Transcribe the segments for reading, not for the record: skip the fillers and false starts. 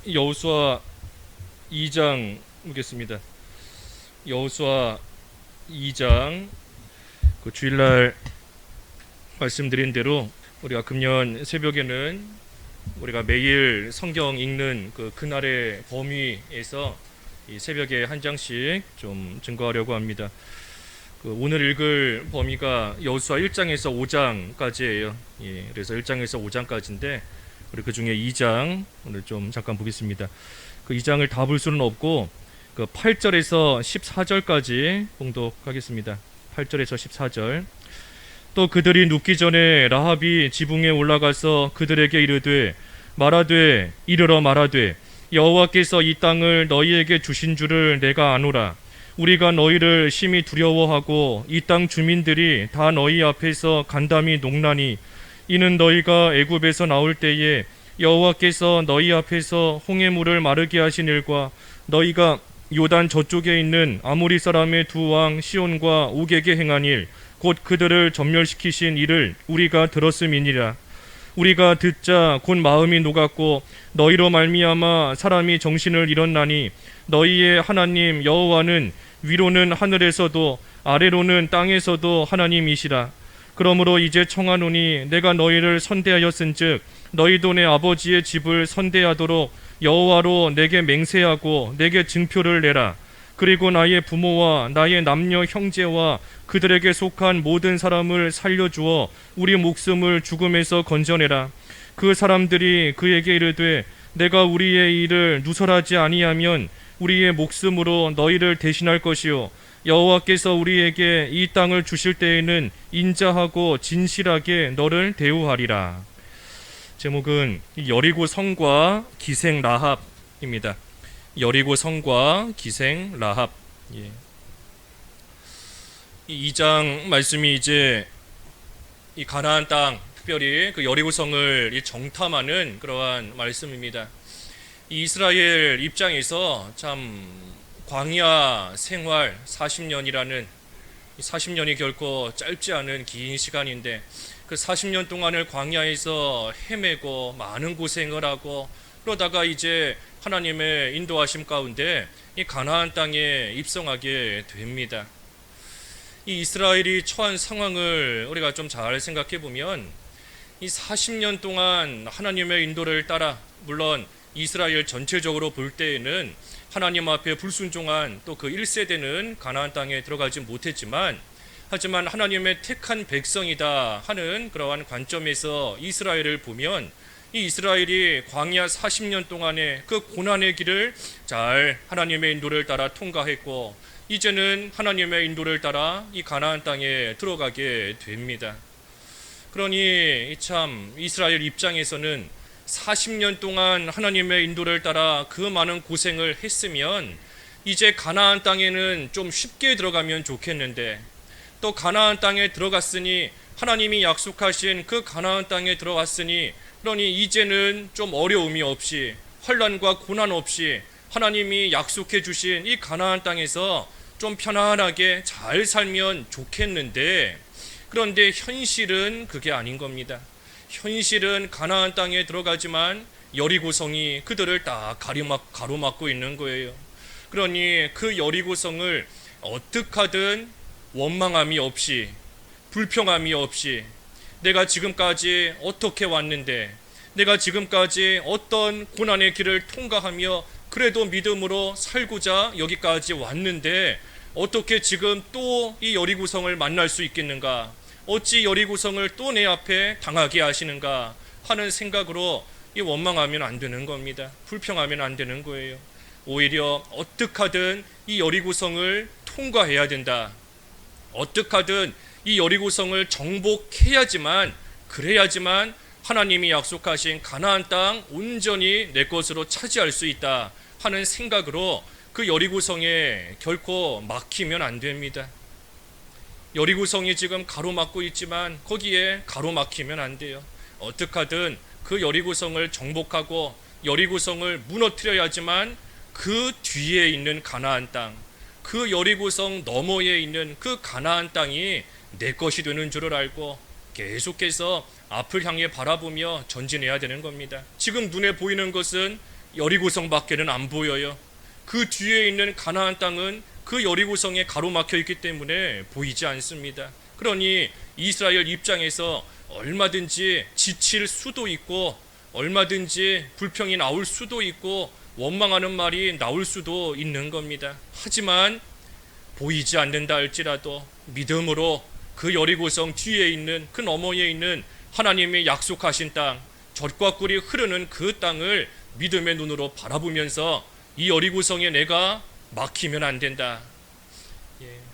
여호수아 2장 보겠습니다. 여호수아 2장 그 주일날 말씀드린 대로 우리가 금년 새벽에는 우리가 매일 성경 읽는 그날의 범위에서 이 새벽에 한 장씩 좀 증거하려고 합니다. 오늘 읽을 범위가 여호수아 1장에서 5장까지예요. 그래서 1장에서 5장까지인데 우리 그 중에 2장 오늘 좀 잠깐 보겠습니다. 그 2장을 다 볼 수는 없고 그 8절에서 14절까지 봉독하겠습니다. 8절에서 14절. 또 그들이 눕기 전에 라합이 지붕에 올라가서 그들에게 이르되 말하되 이르러 말하되 여호와께서 이 땅을 너희에게 주신 줄을 내가 아노라. 우리가 너희를 심히 두려워하고 이 땅 주민들이 다 너희 앞에서 간담이 농나니 이는 너희가 애굽에서 나올 때에 여호와께서 너희 앞에서 홍해물을 마르게 하신 일과 너희가 요단 저쪽에 있는 아모리 사람의 두 왕 시온과 옥에게 행한 일 곧 그들을 전멸시키신 일을 우리가 들었음이니라. 우리가 듣자 곧 마음이 녹았고 너희로 말미암아 사람이 정신을 잃었나니 너희의 하나님 여호와는 위로는 하늘에서도 아래로는 땅에서도 하나님이시라. 그러므로 이제 청하노니 내가 너희를 선대하였은즉 너희도 내 아버지의 집을 선대하도록 여호와로 내게 맹세하고 내게 증표를 내라. 그리고 나의 부모와 나의 남녀 형제와 그들에게 속한 모든 사람을 살려주어 우리 목숨을 죽음에서 건져내라. 그 사람들이 그에게 이르되 내가 우리의 일을 누설하지 아니하면 우리의 목숨으로 너희를 대신할 것이요 여호와께서 우리에게 이 땅을 주실 때에는 인자하고 진실하게 너를 대우하리라. 제목은 여리고 성과 기생 라합입니다. 여리고 성과 기생 라합. 이 2장 말씀이 이제 이 가나안 땅, 특별히 그 여리고 성을 정탐하는 그러한 말씀입니다. 이 이스라엘 입장에서 참 광야 생활 40년이라는 40년이 결코 짧지 않은 긴 시간인데 그 40년 동안을 광야에서 헤매고 많은 고생을 하고 그러다가 이제 하나님의 인도하심 가운데 이 가나안 땅에 입성하게 됩니다. 이 이스라엘이 처한 상황을 우리가 좀 잘 생각해 보면 이 40년 동안 하나님의 인도를 따라 물론 이스라엘 전체적으로 볼 때에는 하나님 앞에 불순종한 또 그 1세대는 가나안 땅에 들어가지 못했지만 하지만 하나님의 택한 백성이다 하는 그러한 관점에서 이스라엘을 보면 이 이스라엘이 광야 40년 동안의 그 고난의 길을 잘 하나님의 인도를 따라 통과했고 이제는 하나님의 인도를 따라 이 가나안 땅에 들어가게 됩니다. 그러니 참 이스라엘 입장에서는 40년 동안 하나님의 인도를 따라 그 많은 고생을 했으면 이제 가나안 땅에는 좀 쉽게 들어가면 좋겠는데 또 가나안 땅에 들어갔으니 하나님이 약속하신 그 가나안 땅에 들어갔으니 그러니 이제는 좀 어려움이 없이 환난과 고난 없이 하나님이 약속해 주신 이 가나안 땅에서 좀 편안하게 잘 살면 좋겠는데 그런데 현실은 그게 아닌 겁니다. 현실은 가나안 땅에 들어가지만 여리고성이 그들을 다 가로막고 있는 거예요. 그러니 그 여리고성을 어떻게 하든 원망함이 없이 불평함이 없이 내가 지금까지 어떻게 왔는데 내가 지금까지 어떤 고난의 길을 통과하며 그래도 믿음으로 살고자 여기까지 왔는데 어떻게 지금 또 이 여리고성을 만날 수 있겠는가? 어찌 여리고성을 또 내 앞에 당하게 하시는가 하는 생각으로 이 원망하면 안 되는 겁니다. 불평하면 안 되는 거예요. 오히려 어떻게 하든 이 여리고성을 통과해야 된다. 어떻게 하든 이 여리고성을 정복해야지만 그래야지만 하나님이 약속하신 가나안 땅 온전히 내 것으로 차지할 수 있다 하는 생각으로 그 여리고성에 결코 막히면 안 됩니다. 여리고성이 지금 가로막고 있지만 거기에 가로막히면 안 돼요. 어떻게 하든 그 여리고성을 정복하고 여리고성을 무너뜨려야지만 그 뒤에 있는 가나안 땅, 그 여리고성 너머에 있는 그 가나안 땅이 내 것이 되는 줄을 알고 계속해서 앞을 향해 바라보며 전진해야 되는 겁니다. 지금 눈에 보이는 것은 여리고성밖에는 안 보여요. 그 뒤에 있는 가나안 땅은 그 여리고성에 가로막혀 있기 때문에 보이지 않습니다. 그러니 이스라엘 입장에서 얼마든지 지칠 수도 있고 얼마든지 불평이 나올 수도 있고 원망하는 말이 나올 수도 있는 겁니다. 하지만 보이지 않는다 할지라도 믿음으로 그 여리고성 뒤에 있는 그 너머에 있는 하나님의 약속하신 땅, 젖과 꿀이 흐르는 그 땅을 믿음의 눈으로 바라보면서 이 여리고성에 내가 막히면 안 된다.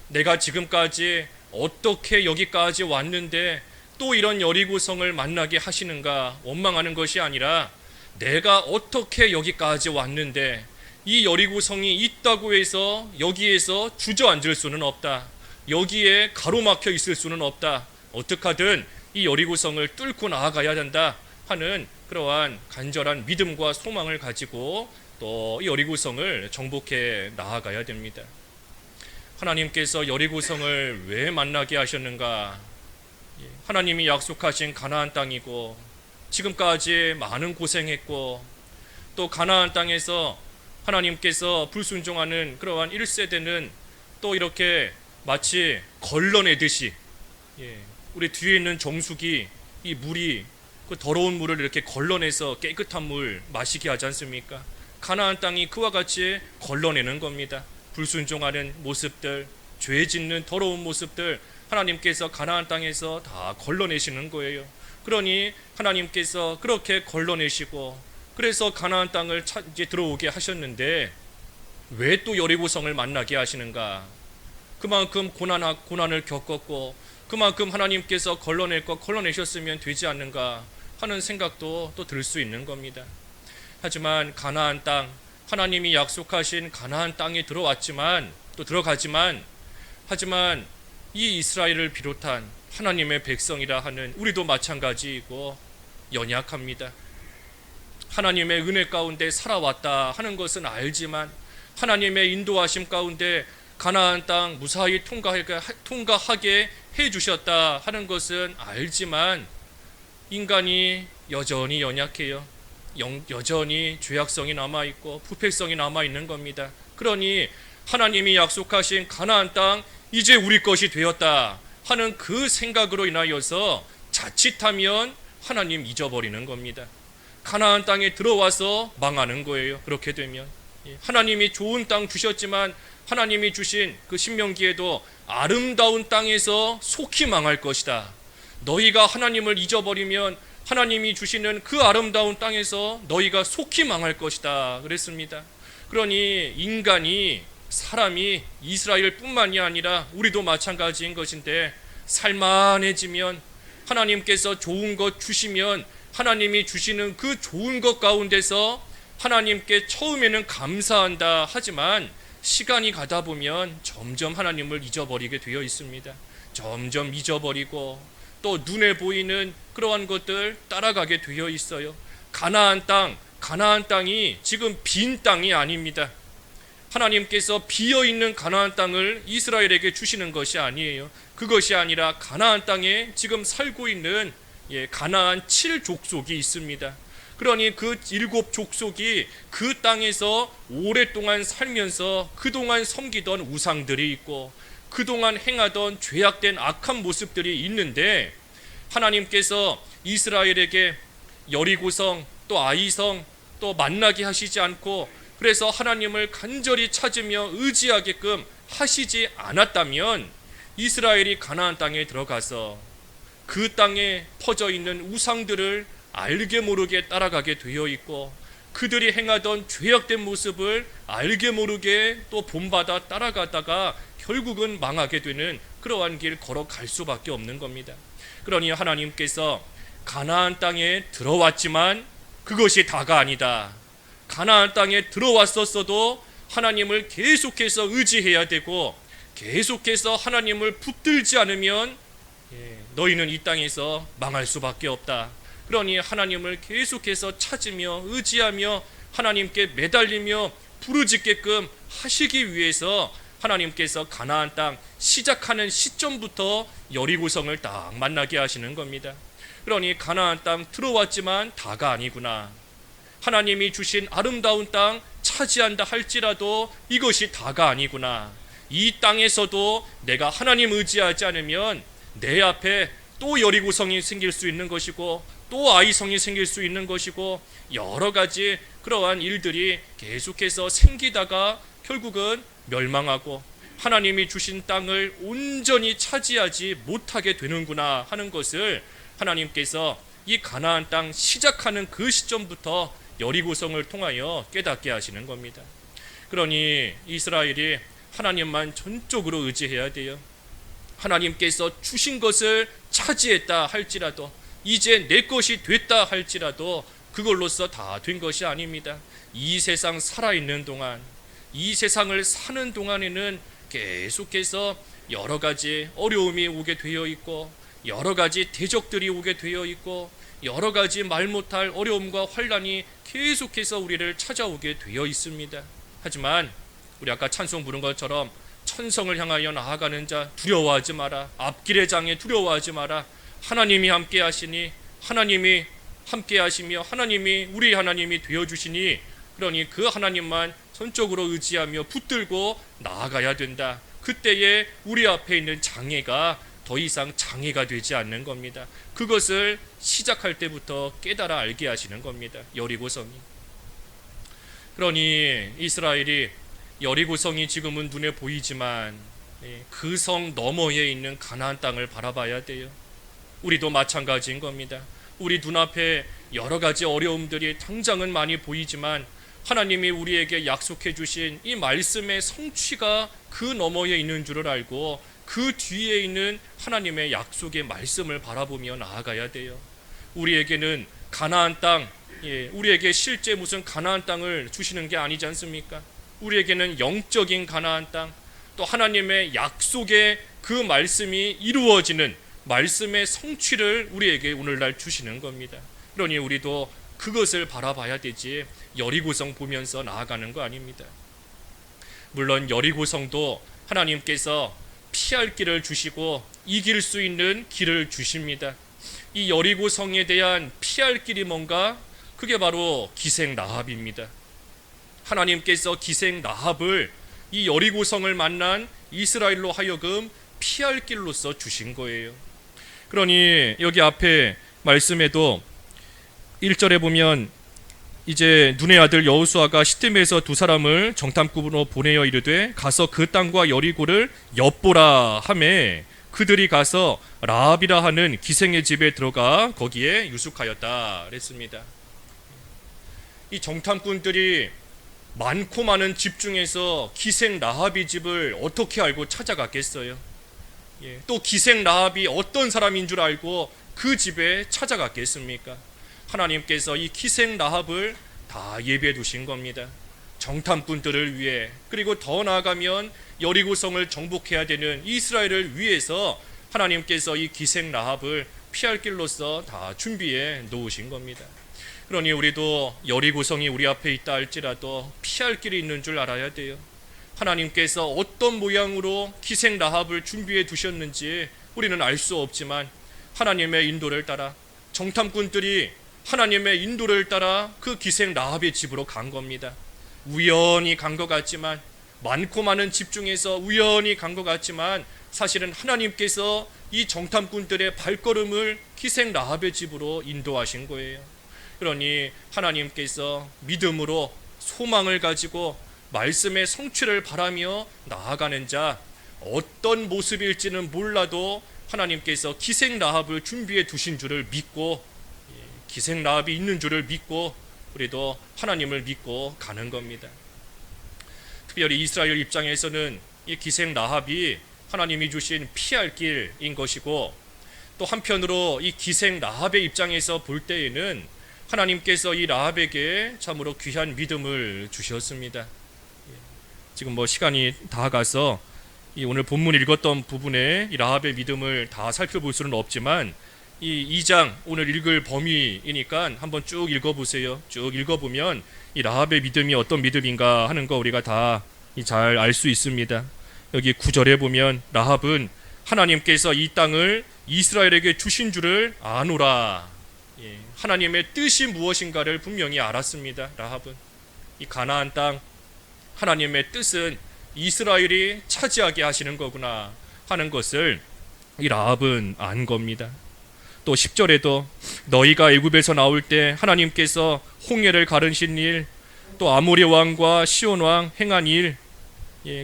내가 지금까지 어떻게 여기까지 왔는데 또 이런 여리고성을 만나게 하시는가 원망하는 것이 아니라 내가 어떻게 여기까지 왔는데 이 여리고성이 있다고 해서 여기에서 주저앉을 수는 없다. 여기에 가로막혀 있을 수는 없다. 어떻게 하든 이 여리고성을 뚫고 나아가야 된다 하는 그러한 간절한 믿음과 소망을 가지고 또 이 여리고성을 정복해 나아가야 됩니다. 하나님께서 여리고성을 왜 만나게 하셨는가? 하나님이 약속하신 가나안 땅이고 지금까지 많은 고생했고 또 가나안 땅에서 하나님께서 불순종하는 그러한 1세대는 또 이렇게 마치 걸러내듯이 우리 뒤에 있는 정수기 이 물이 그 더러운 물을 이렇게 걸러내서 깨끗한 물 마시게 하지 않습니까? 가나안 땅이 그와 같이 걸러내는 겁니다. 불순종하는 모습들, 죄 짓는 더러운 모습들 하나님께서 가나안 땅에서 다 걸러내시는 거예요. 그러니 하나님께서 그렇게 걸러내시고 그래서 가나안 땅을 이제 들어오게 하셨는데 왜 또 여리고성을 만나게 하시는가? 그만큼 고난을 겪었고 그만큼 하나님께서 걸러낼 것 걸러내셨으면 되지 않는가 하는 생각도 또 들 수 있는 겁니다. 하지만 가나안 땅, 하나님이 약속하신 가나안 땅에 들어왔지만 또 들어가지만 하지만 이 이스라엘을 비롯한 하나님의 백성이라 하는 우리도 마찬가지이고 연약합니다. 하나님의 은혜 가운데 살아왔다 하는 것은 알지만 하나님의 인도하심 가운데 가나안 땅 무사히 통과하게 해주셨다 하는 것은 알지만 인간이 여전히 연약해요. 여전히 죄악성이 남아있고 부패성이 남아있는 겁니다. 그러니 하나님이 약속하신 가나안 땅 이제 우리 것이 되었다 하는 그 생각으로 인하여서 자칫하면 하나님 잊어버리는 겁니다. 가나안 땅에 들어와서 망하는 거예요. 그렇게 되면 하나님이 좋은 땅 주셨지만 하나님이 주신 그 신명기에도 아름다운 땅에서 속히 망할 것이다. 너희가 하나님을 잊어버리면 하나님이 주시는 그 아름다운 땅에서 너희가 속히 망할 것이다 그랬습니다. 그러니 인간이 사람이 이스라엘뿐만이 아니라 우리도 마찬가지인 것인데 살만해지면 하나님께서 좋은 것 주시면 하나님이 주시는 그 좋은 것 가운데서 하나님께 처음에는 감사한다 하지만 시간이 가다 보면 점점 하나님을 잊어버리게 되어 있습니다. 점점 잊어버리고 또 눈에 보이는 그러한 것들 따라가게 되어 있어요. 가나안 땅이 지금 빈 땅이 아닙니다. 하나님께서 비어있는 가나안 땅을 이스라엘에게 주시는 것이 아니에요. 그것이 아니라 가나안 땅에 지금 살고 있는 가나안 7족속이 있습니다. 그러니 그 7족속이 그 땅에서 오랫동안 살면서 그동안 섬기던 우상들이 있고 그동안 행하던 죄악된 악한 모습들이 있는데 하나님께서 이스라엘에게 여리고성 또 아이성 또 만나게 하시지 않고 그래서 하나님을 간절히 찾으며 의지하게끔 하시지 않았다면 이스라엘이 가나안 땅에 들어가서 그 땅에 퍼져 있는 우상들을 알게 모르게 따라가게 되어 있고 그들이 행하던 죄악된 모습을 알게 모르게 또 본받아 따라가다가 결국은 망하게 되는 그러한 길 걸어갈 수밖에 없는 겁니다. 그러니 하나님께서 가나안 땅에 들어왔지만 그것이 다가 아니다. 가나안 땅에 들어왔었어도 하나님을 계속해서 의지해야 되고 계속해서 하나님을 붙들지 않으면 너희는 이 땅에서 망할 수밖에 없다. 그러니 하나님을 계속해서 찾으며 의지하며 하나님께 매달리며 부르짖게끔 하시기 위해서 하나님께서 가나안 땅 시작하는 시점부터 여리고성을 딱 만나게 하시는 겁니다. 그러니 가나안 땅 들어왔지만 다가 아니구나. 하나님이 주신 아름다운 땅 차지한다 할지라도 이것이 다가 아니구나. 이 땅에서도 내가 하나님 의지하지 않으면 내 앞에 또 여리고성이 생길 수 있는 것이고 또 아이성이 생길 수 있는 것이고 여러 가지 그러한 일들이 계속해서 생기다가 결국은 멸망하고 하나님이 주신 땅을 온전히 차지하지 못하게 되는구나 하는 것을 하나님께서 이 가나안 땅 시작하는 그 시점부터 여리고성을 통하여 깨닫게 하시는 겁니다. 그러니 이스라엘이 하나님만 전적으로 의지해야 돼요. 하나님께서 주신 것을 차지했다 할지라도 이제 내 것이 됐다 할지라도 그걸로서 다 된 것이 아닙니다. 이 세상 살아있는 동안, 이 세상을 사는 동안에는 계속해서 여러 가지 어려움이 오게 되어 있고 여러 가지 대적들이 오게 되어 있고 여러 가지 말 못할 어려움과 환난이 계속해서 우리를 찾아오게 되어 있습니다. 하지만 우리 아까 찬송 부른 것처럼 천성을 향하여 나아가는 자 두려워하지 마라. 앞길의 장에 두려워하지 마라. 하나님이 함께 하시니 하나님이 함께 하시며 하나님이 우리 하나님이 되어주시니 그러니 그 하나님만 전적으로 의지하며 붙들고 나아가야 된다. 그때에 우리 앞에 있는 장애가 더 이상 장애가 되지 않는 겁니다. 그것을 시작할 때부터 깨달아 알게 하시는 겁니다. 여리고성이. 그러니 이스라엘이 여리고성이 지금은 눈에 보이지만 그 성 너머에 있는 가나안 땅을 바라봐야 돼요. 우리도 마찬가지인 겁니다. 우리 눈앞에 여러 가지 어려움들이 당장은 많이 보이지만 하나님이 우리에게 약속해 주신 이 말씀의 성취가 그 너머에 있는 줄을 알고 그 뒤에 있는 하나님의 약속의 말씀을 바라보며 나아가야 돼요. 우리에게는 가나안 땅, 우리에게 실제 무슨 가나안 땅을 주시는 게 아니지 않습니까? 우리에게는 영적인 가나안 땅, 또 하나님의 약속의 그 말씀이 이루어지는 말씀의 성취를 우리에게 오늘날 주시는 겁니다. 그러니 우리도 그것을 바라봐야 되지 여리고성 보면서 나아가는 거 아닙니다. 물론 여리고성도 하나님께서 피할 길을 주시고 이길 수 있는 길을 주십니다. 이 여리고성에 대한 피할 길이 뭔가? 그게 바로 기생 라합입니다. 하나님께서 기생 라합을 이 여리고성을 만난 이스라엘로 하여금 피할 길로서 주신 거예요. 그러니 여기 앞에 말씀에도 1절에 보면 이제 눈의 아들 여호수아가 시팀에서 두 사람을 정탐꾼으로 보내어 이르되 가서 그 땅과 여리고를 엿보라 하매 그들이 가서 라합이라 하는 기생의 집에 들어가 거기에 유숙하였다 그랬습니다. 이 정탐꾼들이 많고 많은 집 중에서 기생 라합의 집을 어떻게 알고 찾아갔겠어요? 또 기생 라합이 어떤 사람인 줄 알고 그 집에 찾아갔겠습니까? 하나님께서 이 기생 라합을 다 예비해 두신 겁니다. 정탐꾼들을 위해, 그리고 더 나아가면 여리고성을 정복해야 되는 이스라엘을 위해서 하나님께서 이 기생 라합을 피할 길로서 다 준비해 놓으신 겁니다. 그러니 우리도 여리고성이 우리 앞에 있다 할지라도 피할 길이 있는 줄 알아야 돼요. 하나님께서 어떤 모양으로 기생 라합을 준비해 두셨는지 우리는 알 수 없지만 하나님의 인도를 따라 정탐꾼들이 하나님의 인도를 따라 그 기생 라합의 집으로 간 겁니다. 우연히 간 것 같지만, 많고 많은 집 중에서 우연히 간 것 같지만 사실은 하나님께서 이 정탐꾼들의 발걸음을 기생 라합의 집으로 인도하신 거예요. 그러니 하나님께서 믿음으로 소망을 가지고 말씀의 성취를 바라며 나아가는 자, 어떤 모습일지는 몰라도 하나님께서 기생 라합을 준비해 두신 줄을 믿고, 기생 라합이 있는 줄을 믿고 우리도 하나님을 믿고 가는 겁니다. 특별히 이스라엘 입장에서는 이 기생 라합이 하나님이 주신 피할 길인 것이고, 또 한편으로 이 기생 라합의 입장에서 볼 때에는 하나님께서 이 라합에게 참으로 귀한 믿음을 주셨습니다. 지금 시간이 다 가서 이 오늘 본문 읽었던 부분에 이 라합의 믿음을 다 살펴볼 수는 없지만 이 2장 오늘 읽을 범위이니까 한번 쭉 읽어보세요. 쭉 읽어보면 이 라합의 믿음이 어떤 믿음인가 하는 거 우리가 다 잘 알 수 있습니다. 여기 9절에 보면 라합은 하나님께서 이 땅을 이스라엘에게 주신 줄을 아노라. 하나님의 뜻이 무엇인가를 분명히 알았습니다. 라합은 이 가나안 땅 하나님의 뜻은 이스라엘이 차지하게 하시는 거구나 하는 것을 이 라합은 안 겁니다. 또 10절에도 너희가 애굽에서 나올 때 하나님께서 홍해를 가르신 일, 또 아모리 왕과 시온 왕 행한 일,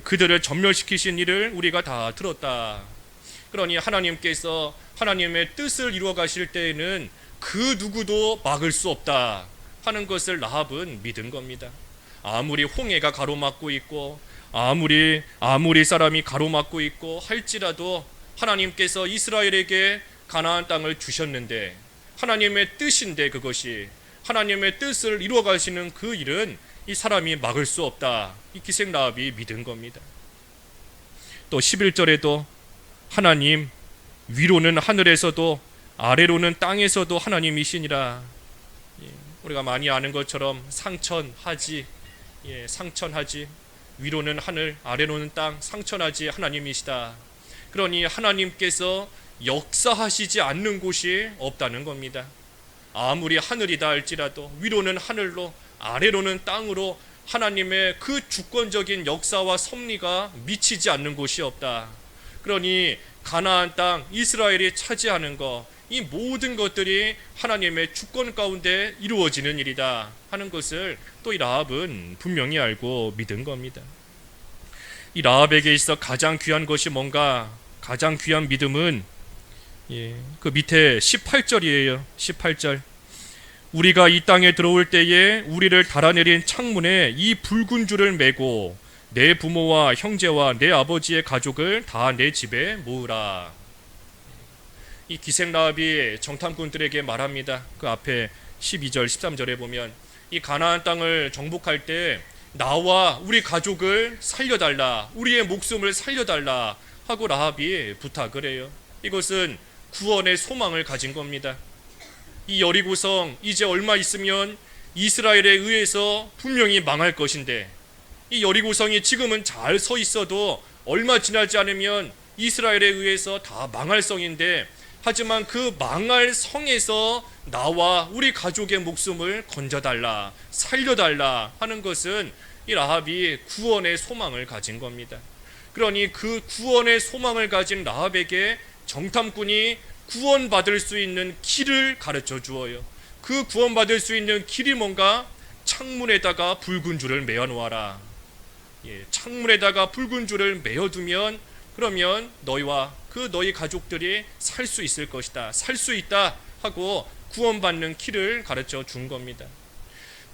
그들을 전멸시키신 일을 우리가 다 들었다. 그러니 하나님께서 하나님의 뜻을 이루어 가실 때에는 그 누구도 막을 수 없다 하는 것을 라합은 믿은 겁니다. 아무리 홍해가 가로막고 있고 아무리 사람이 가로막고 있고 할지라도 하나님께서 이스라엘에게 가나안 땅을 주셨는데 하나님의 뜻인데 그것이 하나님의 뜻을 이루어 가시는 그 일은 이 사람이 막을 수 없다. 이 기생 라합이 믿은 겁니다. 또 11절에도 하나님 위로는 하늘에서도 아래로는 땅에서도 하나님이시니라. 우리가 많이 아는 것처럼 상천하지, 상천하지, 위로는 하늘 아래로는 땅, 상천하지 하나님이시다. 그러니 하나님께서 역사하시지 않는 곳이 없다는 겁니다. 아무리 하늘이다 할지라도 위로는 하늘로 아래로는 땅으로 하나님의 그 주권적인 역사와 섭리가 미치지 않는 곳이 없다. 그러니 가나안 땅 이스라엘이 차지하는 것, 이 모든 것들이 하나님의 주권 가운데 이루어지는 일이다 하는 것을 또 이 라합은 분명히 알고 믿은 겁니다. 이 라합에게 있어 가장 귀한 것이 뭔가? 가장 귀한 믿음은 그 밑에 18절이에요. 18절. 우리가 이 땅에 들어올 때에 우리를 달아내린 창문에 이 붉은 줄을 메고 내 부모와 형제와 내 아버지의 가족을 다 내 집에 모으라. 이 기생 라합이 정탐꾼들에게 말합니다. 그 앞에 12절 13절에 보면 이 가나안 땅을 정복할 때 나와 우리 가족을 살려달라, 우리의 목숨을 살려달라 하고 라합이 부탁을 해요. 이것은 구원의 소망을 가진 겁니다. 이 여리고성 이제 얼마 있으면 이스라엘에 의해서 분명히 망할 것인데 이 여리고성이 지금은 잘 서 있어도 얼마 지나지 않으면 이스라엘에 의해서 다 망할 성인데, 하지만 그 망할 성에서 나와 우리 가족의 목숨을 건져달라, 살려달라 하는 것은 이 라합이 구원의 소망을 가진 겁니다. 그러니 그 구원의 소망을 가진 라합에게 정탐꾼이 구원받을 수 있는 길을 가르쳐 주어요. 그 구원받을 수 있는 길이 뭔가? 창문에다가 붉은 줄을 메어 놓아라. 창문에다가 붉은 줄을 메어두면 그러면 너희와 그 너희 가족들이 살 수 있을 것이다, 살 수 있다 하고 구원받는 길을 가르쳐 준 겁니다.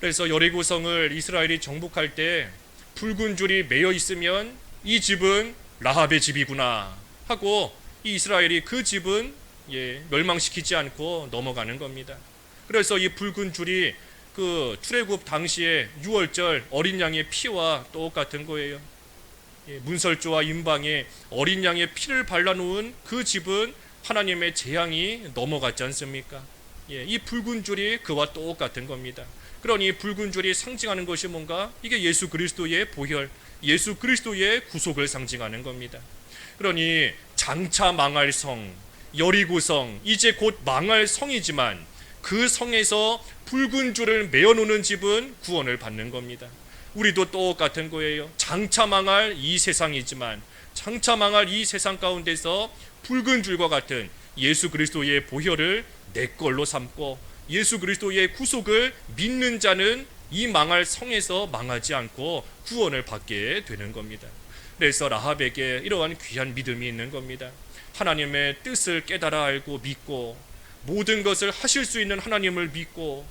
그래서 여리고성을 이스라엘이 정복할 때 붉은 줄이 메어 있으면 이 집은 라합의 집이구나 하고 이 이스라엘이 그 집은 멸망시키지 않고 넘어가는 겁니다. 그래서 이 붉은 줄이 그 출애굽 당시에 유월절 어린 양의 피와 똑같은 거예요. 문설주와 임방에 어린 양의 피를 발라놓은 그 집은 하나님의 재앙이 넘어갔지 않습니까? 이 붉은 줄이 그와 똑같은 겁니다. 그러니 붉은 줄이 상징하는 것이 뭔가? 이게 예수 그리스도의 보혈, 예수 그리스도의 구속을 상징하는 겁니다. 그러니 장차 망할 성, 여리고성, 이제 곧 망할 성이지만 그 성에서 붉은 줄을 메어놓는 집은 구원을 받는 겁니다. 우리도 똑같은 거예요. 장차 망할 이 세상이지만 장차 망할 이 세상 가운데서 붉은 줄과 같은 예수 그리스도의 보혈을 내 걸로 삼고 예수 그리스도의 구속을 믿는 자는 이 망할 성에서 망하지 않고 구원을 받게 되는 겁니다. 그래서 라합에게 이러한 귀한 믿음이 있는 겁니다. 하나님의 뜻을 깨달아 알고 믿고 모든 것을 하실 수 있는 하나님을 믿고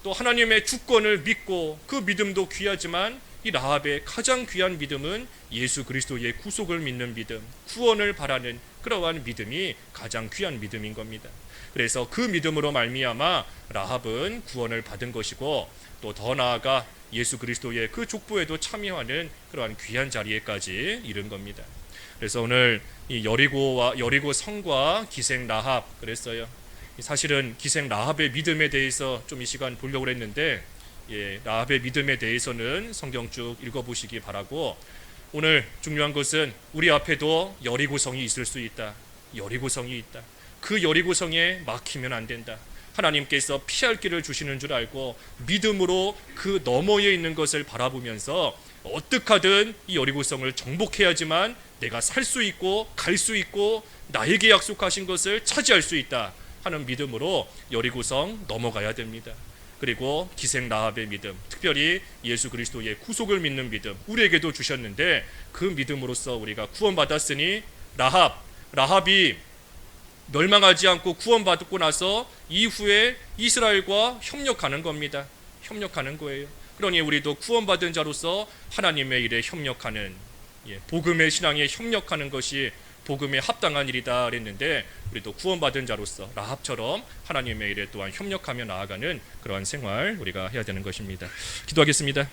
또 하나님의 주권을 믿고, 그 믿음도 귀하지만 이 라합의 가장 귀한 믿음은 예수 그리스도의 구속을 믿는 믿음, 구원을 바라는 그러한 믿음이 가장 귀한 믿음인 겁니다. 그래서 그 믿음으로 말미암아 라합은 구원을 받은 것이고 또 더 나아가 예수 그리스도의 그 족보에도 참여하는 그러한 귀한 자리에까지 이른 겁니다. 그래서 오늘 이 여리고 성과 기생 라합 그랬어요. 사실은 기생 라합의 믿음에 대해서 좀 이 시간 보려고 했는데 라합의 믿음에 대해서는 성경 쭉 읽어보시기 바라고, 오늘 중요한 것은 우리 앞에도 여리고성이 있을 수 있다. 여리고성이 있다. 그 여리고성에 막히면 안 된다. 하나님께서 피할 길을 주시는 줄 알고 믿음으로 그 너머에 있는 것을 바라보면서 어떻게 하든 이 여리고성을 정복해야지만 내가 살 수 있고 갈 수 있고 나에게 약속하신 것을 차지할 수 있다 하는 믿음으로 여리고성 넘어가야 됩니다. 그리고 기생 라합의 믿음, 특별히 예수 그리스도의 구속을 믿는 믿음 우리에게도 주셨는데 그 믿음으로써 우리가 구원받았으니 라합이 멸망하지 않고 구원받고 나서 이후에 이스라엘과 협력하는 겁니다. 협력하는 거예요. 그러니 우리도 구원받은 자로서 하나님의 일에 협력하는, 복음의 신앙에 협력하는 것이 복음에 합당한 일이다 그랬는데 우리도 구원받은 자로서 라합처럼 하나님의 일에 또한 협력하며 나아가는 그러한 생활 우리가 해야 되는 것입니다. 기도하겠습니다.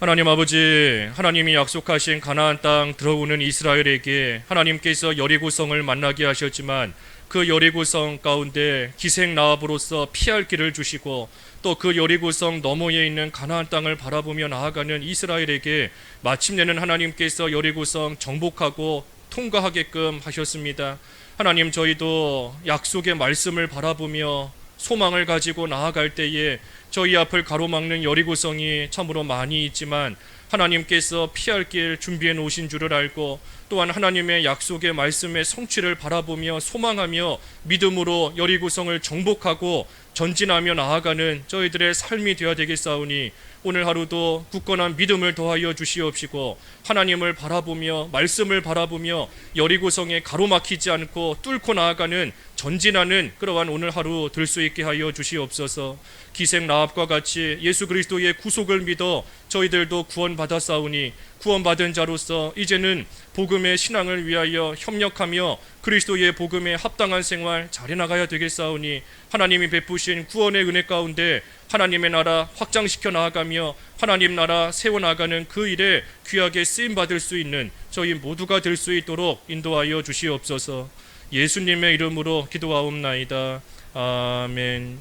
하나님 아버지, 하나님이 약속하신 가나안 땅 들어오는 이스라엘에게 하나님께서 여리고성을 만나게 하셨지만 그 여리고성 가운데 기생 라합으로서 피할 길을 주시고 또 그 여리고성 너머에 있는 가나안 땅을 바라보며 나아가는 이스라엘에게 마침내는 하나님께서 여리고성 정복하고 통과하게끔 하셨습니다. 하나님, 저희도 약속의 말씀을 바라보며 소망을 가지고 나아갈 때에 저희 앞을 가로막는 여리고성이 참으로 많이 있지만 하나님께서 피할 길 준비해 놓으신 줄을 알고 또한 하나님의 약속의 말씀의 성취를 바라보며 소망하며 믿음으로 여리고성을 정복하고 전진하며 나아가는 저희들의 삶이 되어야 되겠사오니 오늘 하루도 굳건한 믿음을 더하여 주시옵시고 하나님을 바라보며 말씀을 바라보며 여리고성에 가로막히지 않고 뚫고 나아가는 전진하는 그러한 오늘 하루 될 수 있게 하여 주시옵소서. 기생 라합과 같이 예수 그리스도의 구속을 믿어 저희들도 구원받았사오니 구원받은 자로서 이제는 복음의 신앙을 위하여 협력하며 그리스도의 복음에 합당한 생활 잘해 나가야 되겠사오니 하나님이 베푸신 구원의 은혜 가운데 하나님의 나라 확장시켜 나아가며 하나님 나라 세워나가는 그 일에 귀하게 쓰임받을 수 있는 저희 모두가 될 수 있도록 인도하여 주시옵소서. 예수님의 이름으로 기도하옵나이다. 아멘.